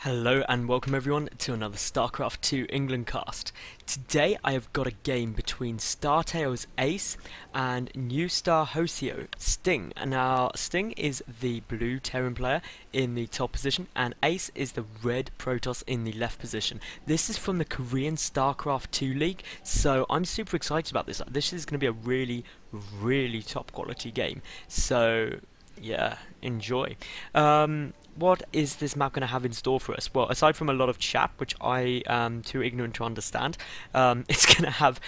Hello and welcome everyone to another Starcraft 2 England cast. Today I have got a game between STAcE and NSHSting. Now Sting is the blue Terran player in the top position and Ace is the red Protoss in the left position. This is from the Korean Starcraft 2 League, so I'm super excited about this. This is going to be a really top quality game, so yeah, enjoy. What is this map going to have in store for us? Well, aside from a lot of chat, which I am too ignorant to understand, it's going to have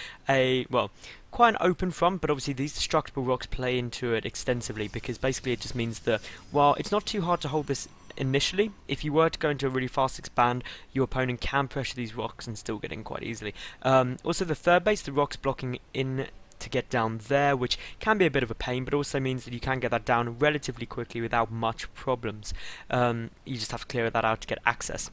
quite an open front, but obviously these destructible rocks play into it extensively, because basically it just means that, while it's not too hard to hold this initially, if you were to go into a really fast expand, your opponent can pressure these rocks and still get in quite easily. Also the third base, the rocks blocking in to get down there, which can be a bit of a pain, but also means that you can get that down relatively quickly without much problems. You just have to clear that out to get access.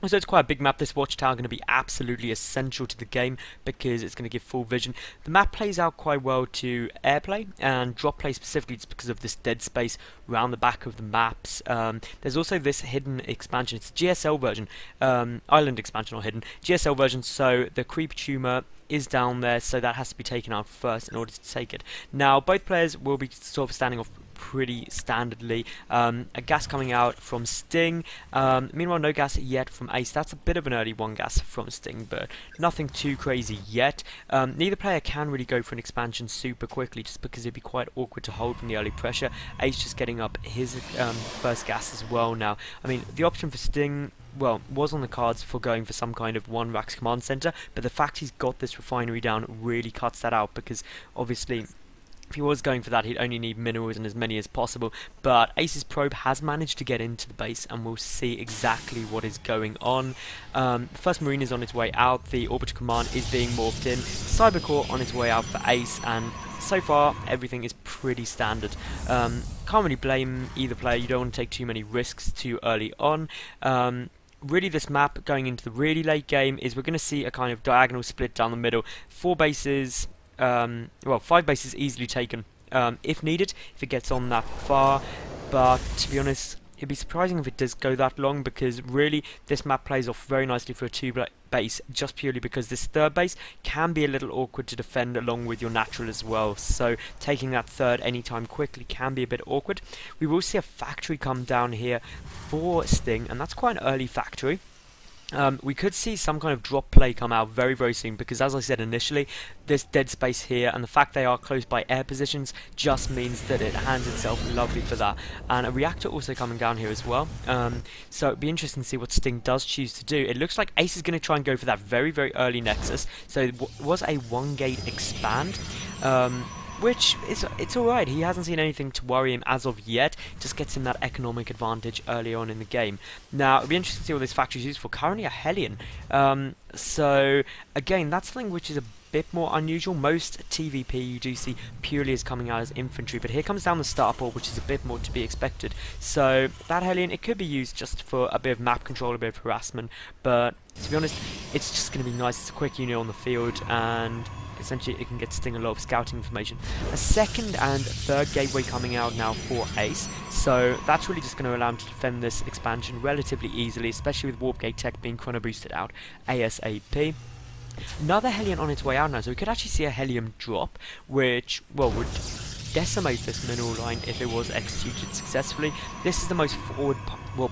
So it's quite a big map. This watchtower is going to be absolutely essential to the game because it's going to give full vision. The map plays out quite well to airplay and drop play specifically just because of this dead space around the back of the maps. There's also this hidden expansion. It's GSL version, island expansion or hidden GSL version, so the creep tumor is down there, so that has to be taken out first in order to take it. Now both players will be sort of standing off pretty standardly. A gas coming out from Sting, meanwhile no gas yet from Ace. That's a bit of an early one gas from Sting, but nothing too crazy yet. Neither player can really go for an expansion super quickly just because it'd be quite awkward to hold from the early pressure. Ace just getting up his first gas as well now. I mean, the option for Sting, well, was on the cards for going for some kind of one racks command center, but the fact he's got this refinery down really cuts that out, because obviously if he was going for that, he'd only need minerals and as many as possible. But Ace's probe has managed to get into the base, and we'll see exactly what is going on. The first marine is on its way out, the orbital command is being morphed in, cybercore on its way out for Ace, and so far everything is pretty standard. Can't really blame either player. You don't want to take too many risks too early on. Really, this map going into the really late game is we're going to see a kind of diagonal split down the middle. 4 bases, well, 5 bases easily taken if needed, if it gets on that far, but to be honest, it'd be surprising if it does go that long, because really this map plays off very nicely for a 2 base, just purely because this third base can be a little awkward to defend along with your natural as well, so taking that third anytime quickly can be a bit awkward. We will see a factory come down here for Sting, and that's quite an early factory. We could see some kind of drop play come out very soon, because as I said initially, this dead space here and the fact they are close by air positions just means that it hands itself lovely for that. And a reactor also coming down here as well, so it'd be interesting to see what Sting does choose to do. It looks like Ace is going to try and go for that very early nexus, so it was a 1 gate expand, which it's alright. He hasn't seen anything to worry him as of yet. Just gets him that economic advantage early on in the game. Now it'll be interesting to see what this factory is used for. Currently a Hellion, so again that's something which is a bit more unusual. Most TVP you do see purely as coming out as infantry, but here comes down the starport, which is a bit more to be expected. So that Hellion, it could be used just for a bit of map control, a bit of harassment, but to be honest, it's just going to be nice. It's a quick unit on the field, and essentially it can get Sting a lot of scouting information. A second and third gateway coming out now for Ace, so that's really just going to allow him to defend this expansion relatively easily, especially with Warp Gate Tech being chrono boosted out ASAP. Another Hellion on its way out now, so we could actually see a Helium drop, which, well, would decimate this mineral line if it was executed successfully. This is the most forward,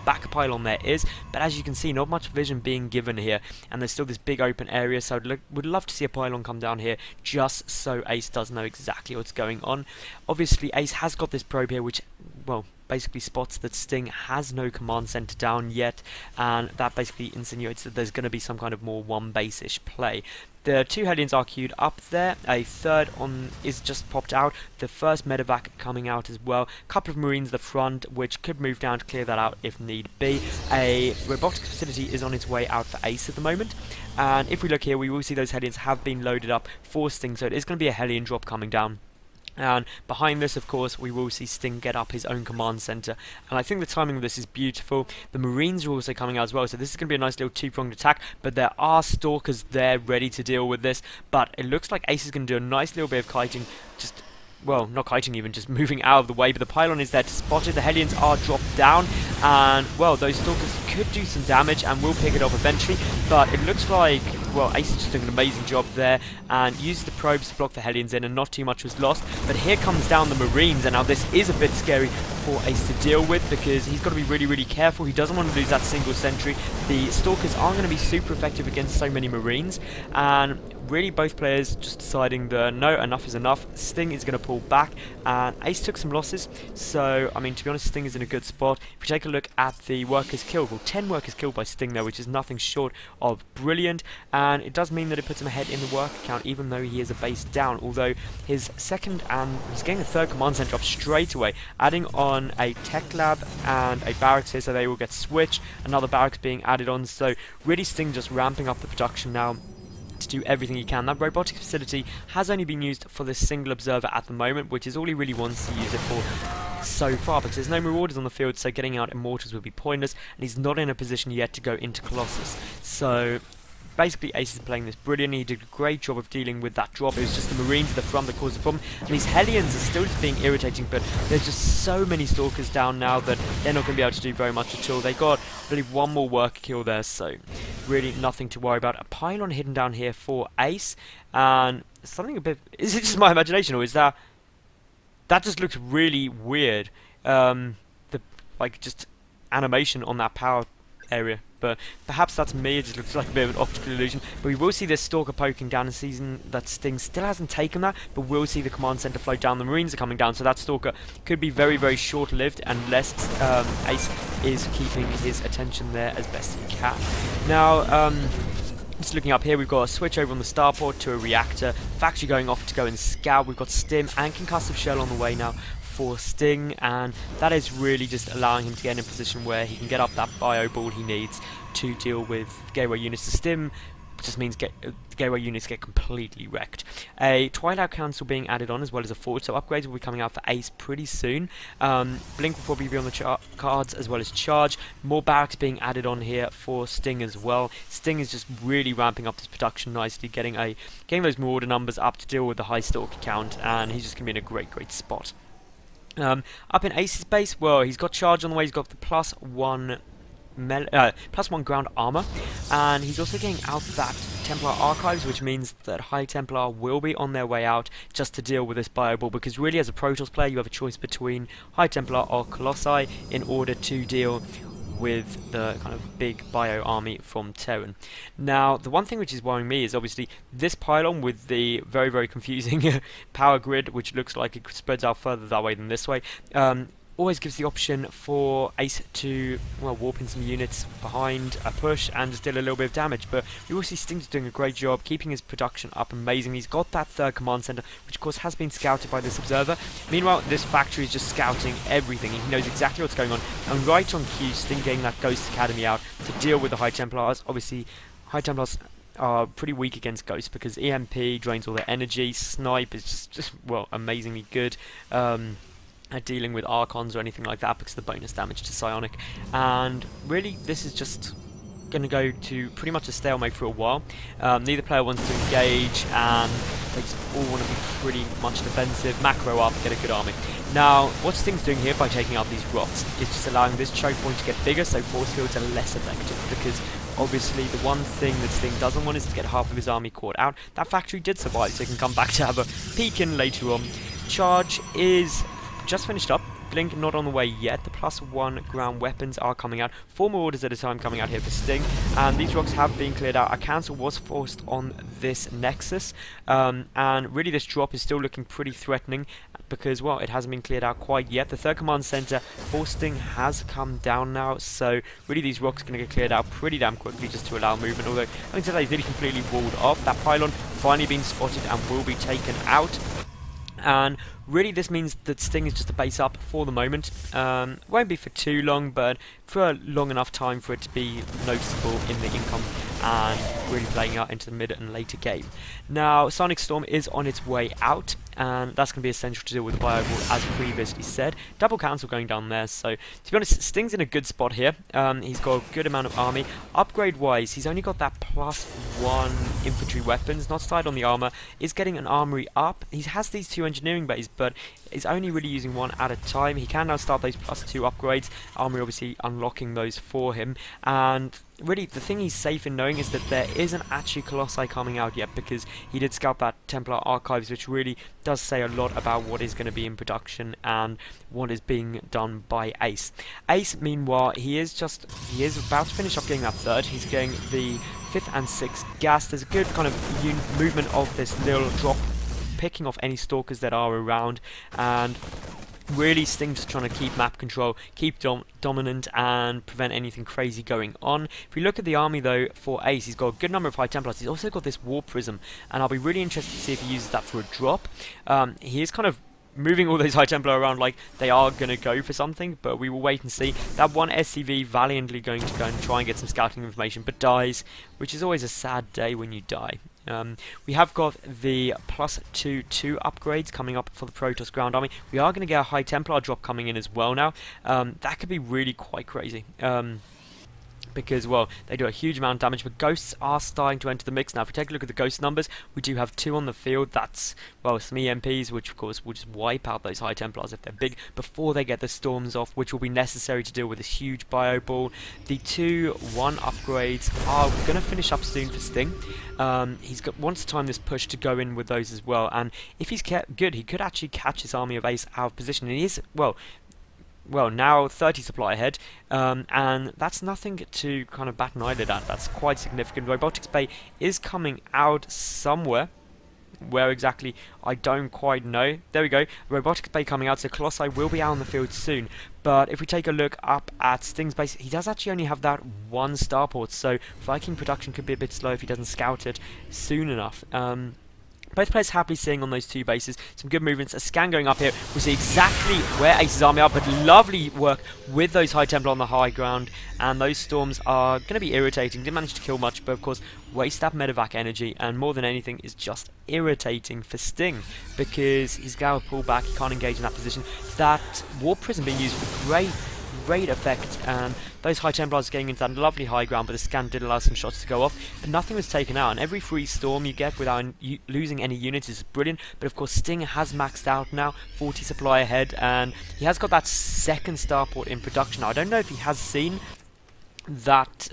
back pylon there is, but as you can see, not much vision being given here, and there's still this big open area, so would love to see a pylon come down here, just so Ace does know exactly what's going on. Obviously, Ace has got this probe here, which, well, basically spots that Sting has no command center down yet, and that basically insinuates that there's going to be some kind of more 1 base-ish play. The 2 Hellions are queued up there, a third on is just popped out, the first medevac coming out as well, a couple of marines at the front which could move down to clear that out if need be. A robotics facility is on its way out for Ace at the moment, and if we look here we will see those Hellions have been loaded up for Sting, so it is going to be a Hellion drop coming down. And behind this, of course, we will see Sting get up his own command center, and I think the timing of this is beautiful. The Marines are also coming out as well, so this is going to be a nice little 2-pronged attack, but there are Stalkers there ready to deal with this, but it looks like Ace is going to do a nice little bit of kiting, just well, not kiting even, just moving out of the way, but the pylon is there to spot it. The Hellions are dropped down, and, well, those Stalkers could do some damage and will pick it up eventually, but it looks like, well, Ace is just doing an amazing job there, and used the probes to block the Hellions in, and not too much was lost. But here comes down the Marines, and now this is a bit scary for Ace to deal with, because he's got to be really, really careful. He doesn't want to lose that single sentry. The Stalkers aren't going to be super effective against so many Marines, and really both players just deciding that no, enough is enough. Sting is going to pull back, and Ace took some losses, so I mean, to be honest, Sting is in a good spot. If we take a look at the workers killed, well, 10 workers killed by Sting there, which is nothing short of brilliant, and it does mean that it puts him ahead in the work count, even though he is a base down, although his second and he's getting a third command center up straight away, adding on a tech lab and a barracks here, so they will get switched, another barracks being added on, so really Sting just ramping up the production now to do everything he can. That robotics facility has only been used for this single observer at the moment, which is all he really wants to use it for so far, because there's no marauders on the field, so getting out immortals would be pointless, and he's not in a position yet to go into Colossus. So basically Ace is playing this brilliantly. He did a great job of dealing with that drop. It was just the Marines at the front that caused the problem, and these Hellions are still just being irritating, but there's just so many Stalkers down now that they're not going to be able to do very much at all. They got, I believe, one more worker kill there, so really nothing to worry about. A pylon hidden down here for Ace, and something a bit, is it just my imagination, or is that just looks really weird, the like just animation on that power area, but perhaps that's me. It just looks like a bit of an optical illusion. But we will see this Stalker poking down and seeing that Sting still hasn't taken that, but we'll see the command center float down. The Marines are coming down, so that Stalker could be very, very short-lived unless Ace is keeping his attention there as best he can. Now, just looking up here, we've got a switch over on the starport to a reactor, factory going off to go and scout. We've got Stim and concussive shell on the way now for Sting, and that is really just allowing him to get in a position where he can get up that bio ball he needs to deal with gateway units. The Stim just means gateway units get completely wrecked. A Twilight Council being added on, as well as a Forge, so upgrades will be coming out for Ace pretty soon. Blink will probably be on the cards, as well as Charge. More barracks being added on here for Sting as well. Sting is just really ramping up his production nicely, getting those Marauder numbers up to deal with the high Stalker count, and he's just going to be in a great, great spot. Up in Ace's base, well, he's got Charge on the way. He's got the +1 ground armor, and he's also getting out that Templar archives, which means that High Templar will be on their way out just to deal with this bio ball, because really as a Protoss player you have a choice between High Templar or Colossi in order to deal with the kind of big bio army from Terran. Now, the one thing which is worrying me is obviously this pylon with the very, very confusing power grid, which looks like it spreads out further that way than this way. Always gives the option for Ace to, well, warp in some units behind a push and just deal a little bit of damage, but we will see Sting's doing a great job keeping his production up amazing. He's got that third command center, which of course has been scouted by this observer. Meanwhile, this factory is just scouting everything. He knows exactly what's going on, and right on cue, Sting getting that Ghost Academy out to deal with the High Templars. Obviously, High Templars are pretty weak against Ghosts because EMP drains all their energy. Snipe is just well, amazingly good at dealing with Archons or anything like that because of the bonus damage to Psionic. And really, this is just going to go to pretty much a stalemate for a while. Neither player wants to engage, and they just all want to be pretty much defensive. Macro up, get a good army. Now, what Sting's doing here by taking out these rocks is just allowing this choke point to get bigger, so force fields are less effective, because obviously the one thing that Sting doesn't want is to get half of his army caught out. That factory did survive, so he can come back to have a peek in later on. Charge is just finished up. Blink not on the way yet. The +1 ground weapons are coming out. 4 more orders at a time coming out here for Sting, and these rocks have been cleared out. A cancel was forced on this Nexus, and really this drop is still looking pretty threatening because, well, it hasn't been cleared out quite yet. The third command center for Sting has come down now, so really these rocks are going to get cleared out pretty damn quickly just to allow movement, although I think today he's nearly completely walled off. That pylon finally been spotted and will be taken out. And really this means that Sting is just a base up for the moment. Won't be for too long, but for a long enough time for it to be noticeable in the income and really playing out into the mid and later game. Now, Sonic Storm is on its way out, and that's going to be essential to deal with Fireball, as previously said. Double cancel going down there, so to be honest, Sting's in a good spot here. He's got a good amount of army. Upgrade-wise, he's only got that +1 infantry weapons, not started on the armor, is getting an armory up. He has these 2 engineering bays, but is only really using 1 at a time. He can now start those +2 upgrades, armory obviously unlocking those for him, and really the thing he's safe in knowing is that there isn't actually Colossi coming out yet, because he did scout that Templar Archives, which really does say a lot about what is going to be in production and what is being done by Ace. Ace, meanwhile, he is about to finish up getting that 3rd. He's getting the 5th and 6th gas. There's a good kind of movement of this little drop, picking off any stalkers that are around, and really Sting just trying to keep map control, keep dominant, and prevent anything crazy going on. If we look at the army though for Ace, he's got a good number of High Templars. He's also got this War Prism, and I'll be really interested to see if he uses that for a drop. He is kind of moving all those High Templar around like they are going to go for something, but we will wait and see. That one SCV valiantly going to go and try and get some scouting information, but dies, which is always a sad day when you die. We have got the +2/2 upgrades coming up for the Protoss Ground Army. We are going to get a High Templar drop coming in as well now. That could be really quite crazy. Because, well, they do a huge amount of damage, but ghosts are starting to enter the mix now. If we take a look at the ghost numbers, we do have 2 on the field. That's, well, some EMPs, which of course will just wipe out those High Templars if they're big before they get the storms off, which will be necessary to deal with this huge bio ball. The 2/1 upgrades are going to finish up soon for Sting. Wants to time this push to go in with those as well, and if he's good, he could actually catch his army of Ace out of position, and he is, well, now 30 supply ahead, and that's nothing to kind of bat an eyelid at. That's quite significant. Robotics Bay is coming out somewhere. Where exactly, I don't quite know. There we go. Robotics Bay coming out, so Colossi will be out on the field soon. But if we take a look up at Sting's base, he does actually only have that 1 starport, so Viking production could be a bit slow if he doesn't scout it soon enough. Both players happily sitting on those 2 bases. Some good movements. A scan going up here. We see exactly where Ace's army are, but lovely work with those High Templar on the high ground. And those storms are going to be irritating. Didn't manage to kill much, but of course, waste that medevac energy. And more than anything, is just irritating for Sting, because he's got to pull back. He can't engage in that position. That War Prism being used with great effect, and those High Templars getting into that lovely high ground, but the scan did allow some shots to go off, but nothing was taken out, and every free storm you get without losing any units is brilliant. But of course Sting has maxed out now, 40 supply ahead, and he has got that 2nd starport in production. I don't know if he has seen that,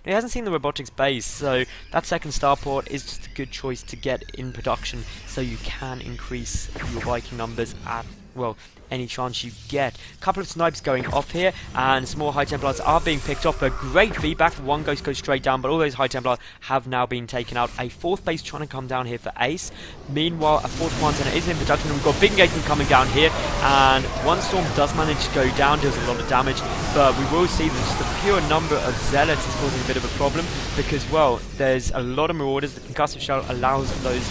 he hasn't seen the robotics base, so that 2nd starport is just a good choice to get in production, so you can increase your Viking numbers at, well, any chance you get. A couple of snipes going off here, and some more High Templars are being picked off, but great feedback. 1 ghost goes straight down, but all those High Templars have now been taken out. A 4th base trying to come down here for Ace. Meanwhile, a 4th command center is in production, and we've got big engagement coming down here, and 1 storm does manage to go down, deals a lot of damage, but we will see that just the pure number of zealots is causing a bit of a problem, because, well, there's a lot of marauders. The concussive shell allows those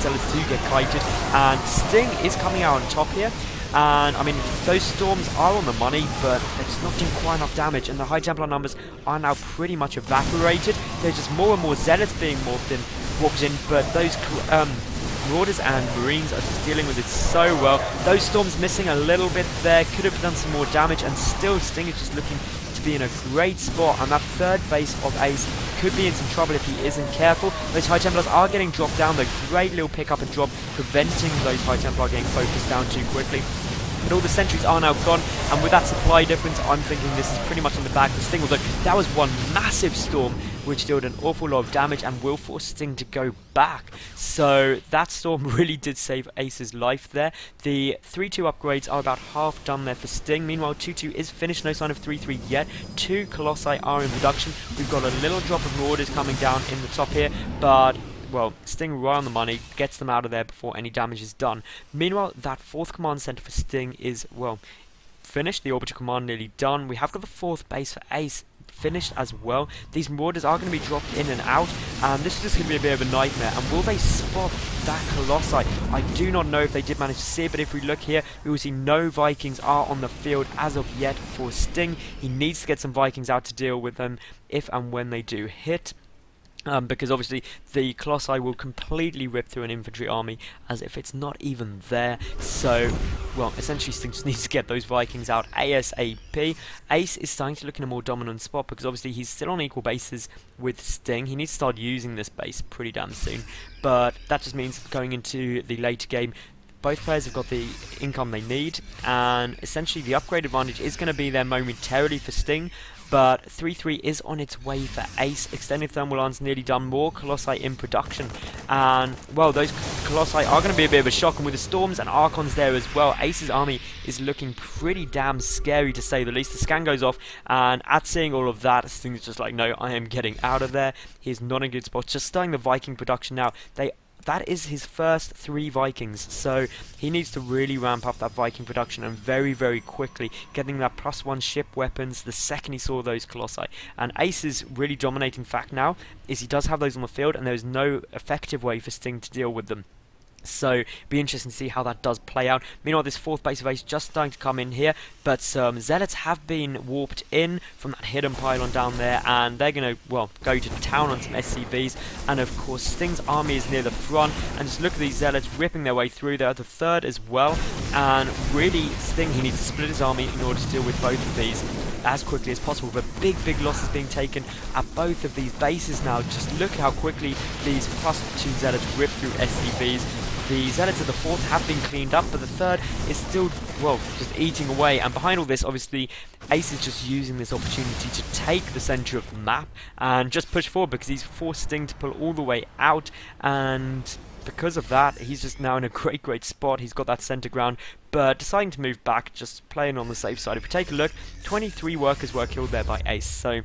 zealots to get kited, and Sting is coming out on top here. And I mean, those storms are on the money, but they're just not doing quite enough damage, and the High Templar numbers are now pretty much evaporated. There's just more and more zealots being walked in, but those Marauders and Marines are just dealing with it so well. Those storms missing a little bit there, could have done some more damage, and still Sting is just looking to be in a great spot, and that 3rd base of Ace could be in some trouble if he isn't careful. Those High Templars are getting dropped down, the great little pick up and drop, preventing those High Templar getting focused down too quickly. But all the sentries are now gone, and with that supply difference, I'm thinking this is pretty much in the bag for Sting. Although that was 1 massive storm, which dealt an awful lot of damage and will force Sting to go back. So that storm really did save Ace's life there. The 3/2 upgrades are about half done there for Sting. Meanwhile, 2/2 is finished, no sign of 3/3 yet. 2 Colossi are in production. We've got a little drop of Marauders coming down in the top here, but, well, Sting right on the money, gets them out of there before any damage is done. Meanwhile, that 4th command center for Sting is, well, finished. The orbital command nearly done. We have got the 4th base for Ace finished as well. These Marauders are going to be dropped in and out, and this is just going to be a bit of a nightmare. And will they spot that Colossi? I do not know if they did manage to see it, but if we look here, we will see no Vikings are on the field as of yet for Sting. He needs to get some Vikings out to deal with them if and when they do hit. Because obviously the Colossi will completely rip through an infantry army as if it's not even there. So, well, essentially Sting just needs to get those Vikings out ASAP. Ace is starting to look in a more dominant spot because obviously he's still on equal bases with Sting. He needs to start using this base pretty damn soon. But that just means going into the later game, both players have got the income they need, and essentially the upgrade advantage is going to be there momentarily for Sting, but 3-3 is on its way for Ace. Extended Thermal Arm's nearly done, more Colossi in production, and well, those Colossi are going to be a bit of a shock, and with the Storms and Archons there as well, Ace's army is looking pretty damn scary to say the least. The scan goes off, and at seeing all of that, Sting's just like, no, I am getting out of there. He's not in a good spot. Just starting the Viking production now. That is his first 3 Vikings, so he needs to really ramp up that Viking production and very, very quickly, getting that +1 ship weapons the second he saw those Colossi. And Ace's really dominating fact now is he does have those on the field, and there's no effective way for Sting to deal with them. So, be interesting to see how that does play out. Meanwhile, this 4th base of Ace just starting to come in here, but some Zealots have been warped in from that hidden pylon down there, and they're going to, well, go to town on some SCVs. And of course, Sting's army is near the front, and just look at these Zealots ripping their way through. They're at the 3rd as well, and really, Sting, he needs to split his army in order to deal with both of these as quickly as possible. But big losses being taken at both of these bases now. Just look at how quickly these +2 Zealots rip through SCVs. The Zealots of the 4th have been cleaned up, but the 3rd is still, well, just eating away. And behind all this, obviously, Ace is just using this opportunity to take the centre of the map and just push forward, because he's forced Sting to pull all the way out, and because of that, he's just now in a great spot. He's got that centre ground, but deciding to move back, just playing on the safe side. If we take a look, 23 workers were killed there by Ace, so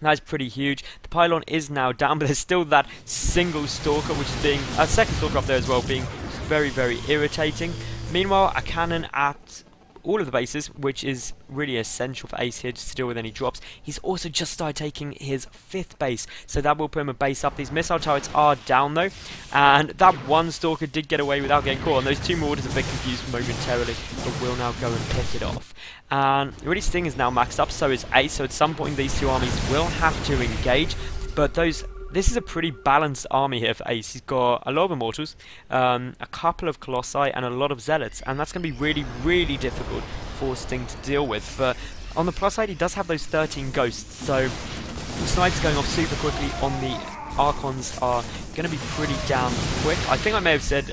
that's pretty huge. The pylon is now down, but there's still that single Stalker, which is being a second Stalker up there as well, being very irritating. Meanwhile, a cannon at all of the bases, which is really essential for Ace here just to deal with any drops. He's also just started taking his 5th base, so that will put him a base up. These missile turrets are down though, and that one Stalker did get away without getting caught, and those 2 Marauders are a bit confused momentarily, but will now go and pick it off. And really, Sting is now maxed up, so is Ace, so at some point these 2 armies will have to engage, but this is a pretty balanced army here for Ace. He's got a lot of Immortals, a couple of Colossi, and a lot of Zealots, and that's going to be really difficult for Sting to deal with. But on the plus side, he does have those 13 Ghosts, so the snipes going off super quickly on the Archons are going to be pretty damn quick. I think I may have said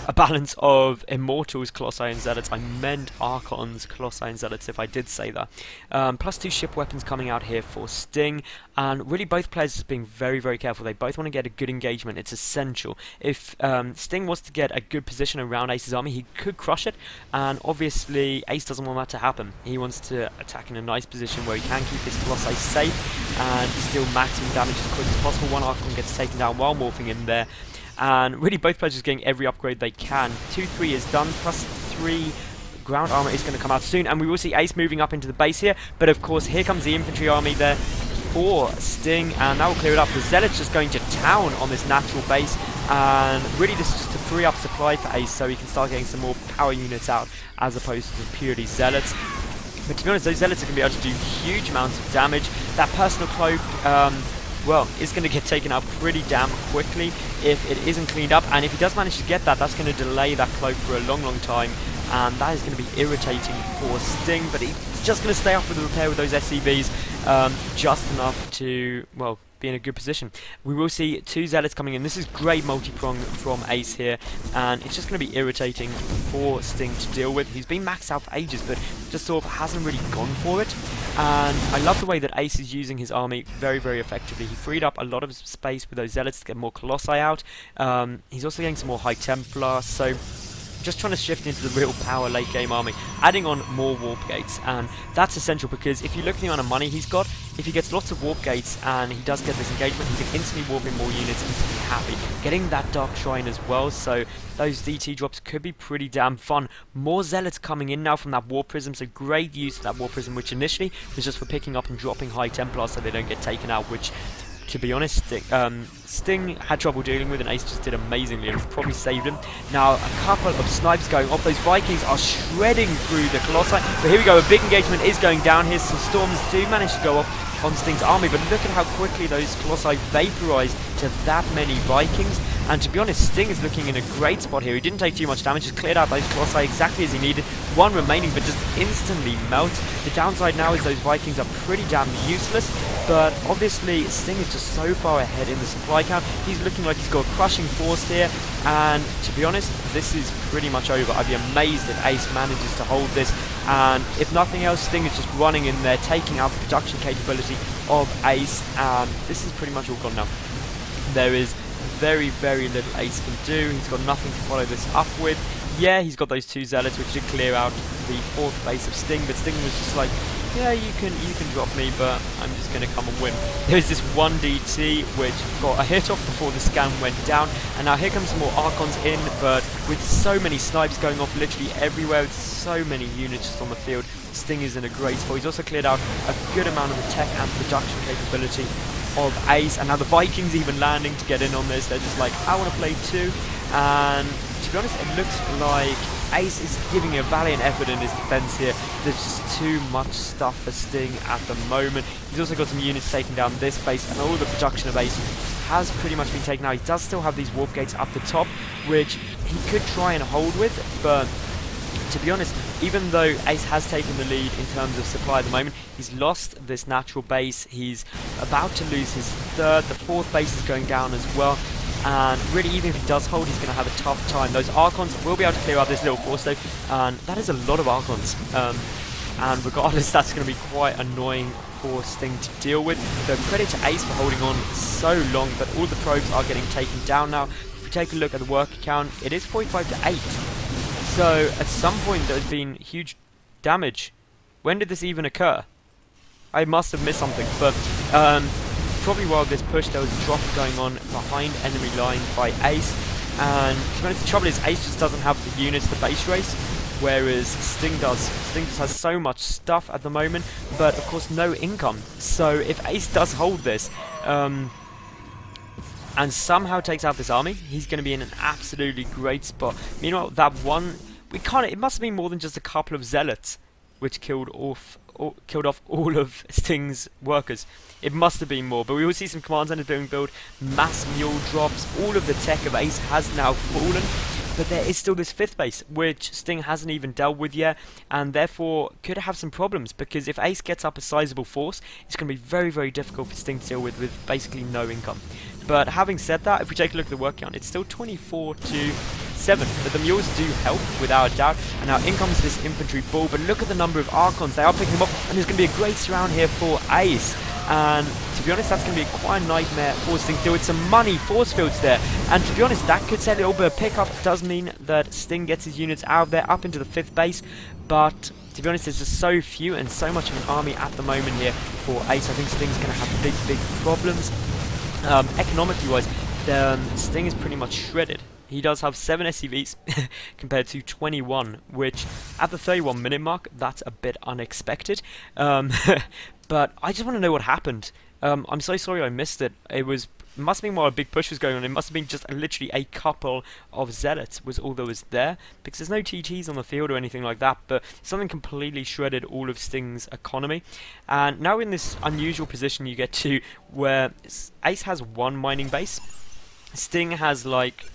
a balance of Immortals, Colossi and Zealots. I meant Archons, Colossi and Zealots if I did say that. +2 ship weapons coming out here for Sting, and really both players just being very careful. They both want to get a good engagement. It's essential. If Sting was to get a good position around Ace's army, he could crush it, and obviously Ace doesn't want that to happen. He wants to attack in a nice position where he can keep his Colossi safe and still maximum damage as quick as possible. One Archon gets taken down while morphing in there, and really both players are getting every upgrade they can. 2-3 is done, +3 ground armor is going to come out soon, and we will see Ace moving up into the base here, but of course here comes the infantry army there for Sting, and that will clear it up. The Zealot's just going to town on this natural base, and really this is just to free up supply for Ace so he can start getting some more power units out as opposed to purely Zealots. But to be honest, those Zealots are going to be able to do huge amounts of damage. That personal cloak, well, is going to get taken out pretty damn quickly if it isn't cleaned up, and if he does manage to get that, that's going to delay that cloak for a long time, and that is going to be irritating for Sting, but he's just going to stay up with the repair with those SCVs, just enough to, well, be in a good position. We will see 2 Zealots coming in. This is great multi-prong from Ace here, and it's just going to be irritating for Sting to deal with. He's been maxed out for ages, but just sort of hasn't really gone for it, and I love the way that Ace is using his army very effectively. He freed up a lot of space with those Zealots to get more Colossi out. He's also getting some more High Templar, so just trying to shift into the real power late game army, adding on more warp gates, and that's essential because if you look at the amount of money he's got, if he gets lots of warp gates and he does get this engagement, he can instantly warp in more units and be happy. Getting that Dark Shrine as well, so those DT drops could be pretty damn fun. More Zealots coming in now from that War Prism, so great use of that War Prism, which initially was just for picking up and dropping High Templars so they don't get taken out, which, to be honest, Sting had trouble dealing with, and Ace just did amazingly and probably saved him. Now, a couple of snipes going off. Those Vikings are shredding through the Colossi. But here we go, a big engagement is going down here. Some Storms do manage to go off on Sting's army, but look at how quickly those Colossi vaporized to that many Vikings. And to be honest, Sting is looking in a great spot here. He didn't take too much damage, just cleared out those Colossi exactly as he needed. One remaining, but just instantly melts. The downside now is those Vikings are pretty damn useless, but obviously Sting is just so far ahead in the supply count. He's looking like he's got a crushing force here, and to be honest, this is pretty much over. I'd be amazed if Ace manages to hold this, and if nothing else, Sting is just running in there, taking out the production capability of Ace, and this is pretty much all gone now. There is very, very little Ace can do. He's got nothing to follow this up with. Yeah, he's got those 2 Zealots, which should clear out the 4th base of Sting, but Sting was just like, yeah, you can drop me, but I'm just going to come and win. There's this 1 DT, which got a hit off before the scan went down, and now here comes some more Archons in, but with so many snipes going off literally everywhere, with so many units just on the field, Sting is in a great spot. He's also cleared out a good amount of the tech and production capability of Ace, and now the Vikings even landing to get in on this. They're just like, I want to play too, and to be honest, it looks like Ace is giving a valiant effort in his defense here. There's just too much stuff for Sting at the moment. He's also got some units taking down this base, and all the production of Ace has pretty much been taken out. He does still have these warp gates up the top, which he could try and hold with, but to be honest, even though Ace has taken the lead in terms of supply at the moment, he's lost this natural base. He's about to lose his 3rd. The 4th base is going down as well. And really, even if he does hold, he's going to have a tough time. Those Archons will be able to clear out this little force though, and that is a lot of Archons. And regardless, that's going to be quite annoying for Sting to deal with. So credit to Ace for holding on so long, but all the probes are getting taken down now. If we take a look at the worker count, it is 45 to 8. So at some point there's been huge damage. When did this even occur? I must have missed something, but probably while this push there was a drop going on behind enemy line by Ace, and to be honest, the trouble is Ace just doesn't have the units to base race, whereas Sting does. Sting just has so much stuff at the moment, but of course no income. So if Ace does hold this, and somehow takes out this army, he's going to be in an absolutely great spot. Meanwhile, that one, it must have been more than just a couple of Zealots which killed off all of Sting's workers. It must have been more, but we will see some command centers being built, mass mule drops, all of the tech of Ace has now fallen, but there is still this 5th base, which Sting hasn't even dealt with yet, and therefore could have some problems, because if Ace gets up a sizable force, it's going to be very, very difficult for Sting to deal with basically no income. But having said that, if we take a look at the work count, it's still 24 to 7, but the mules do help without a doubt, and now in comes this infantry ball, but look at the number of Archons, they are picking them up, and there's going to be a great surround here for Ace. And to be honest, that's going to be quite a nightmare for Sting to deal with. Some money force fields there, and to be honest, that could set a little bit of pickup. Does mean that Sting gets his units out of there up into the 5th base, but to be honest, there's just so few and so much of an army at the moment here for Ace. I think Sting's going to have big problems. Economically wise, Sting is pretty much shredded. He does have 7 SCVs compared to 21, which at the 31-minute mark, that's a bit unexpected. But I just want to know what happened. I'm so sorry I missed it. It must have been while a big push was going on. It must have been just literally a couple of Zealots was all that was there, because there's no TTs on the field or anything like that, but something completely shredded all of Sting's economy. And now in this unusual position you get to where Ace has 1 mining base, Sting has like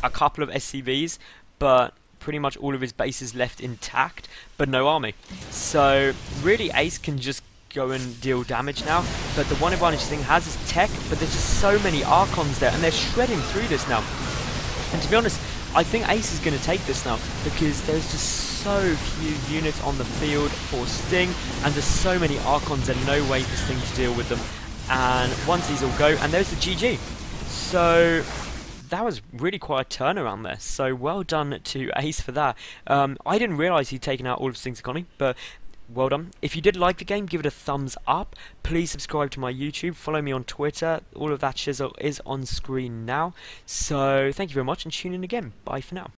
a couple of SCVs, but pretty much all of his bases left intact, but no army. So really Ace can just go and deal damage now, but the one advantage Sting has is tech, but there's just so many Archons there, and they're shredding through this now. And to be honest, I think Ace is going to take this now, because there's just so few units on the field for Sting, and there's so many Archons and no way for Sting to deal with them. And once these all go, and there's the GG. So that was really quite a turnaround there. So well done to Ace for that. I didn't realise he'd taken out all of Sting's economy, but well done. If you did like the game, give it a thumbs up. Please subscribe to my YouTube. Follow me on Twitter. All of that shizzle is on screen now. So thank you very much and tune in again. Bye for now.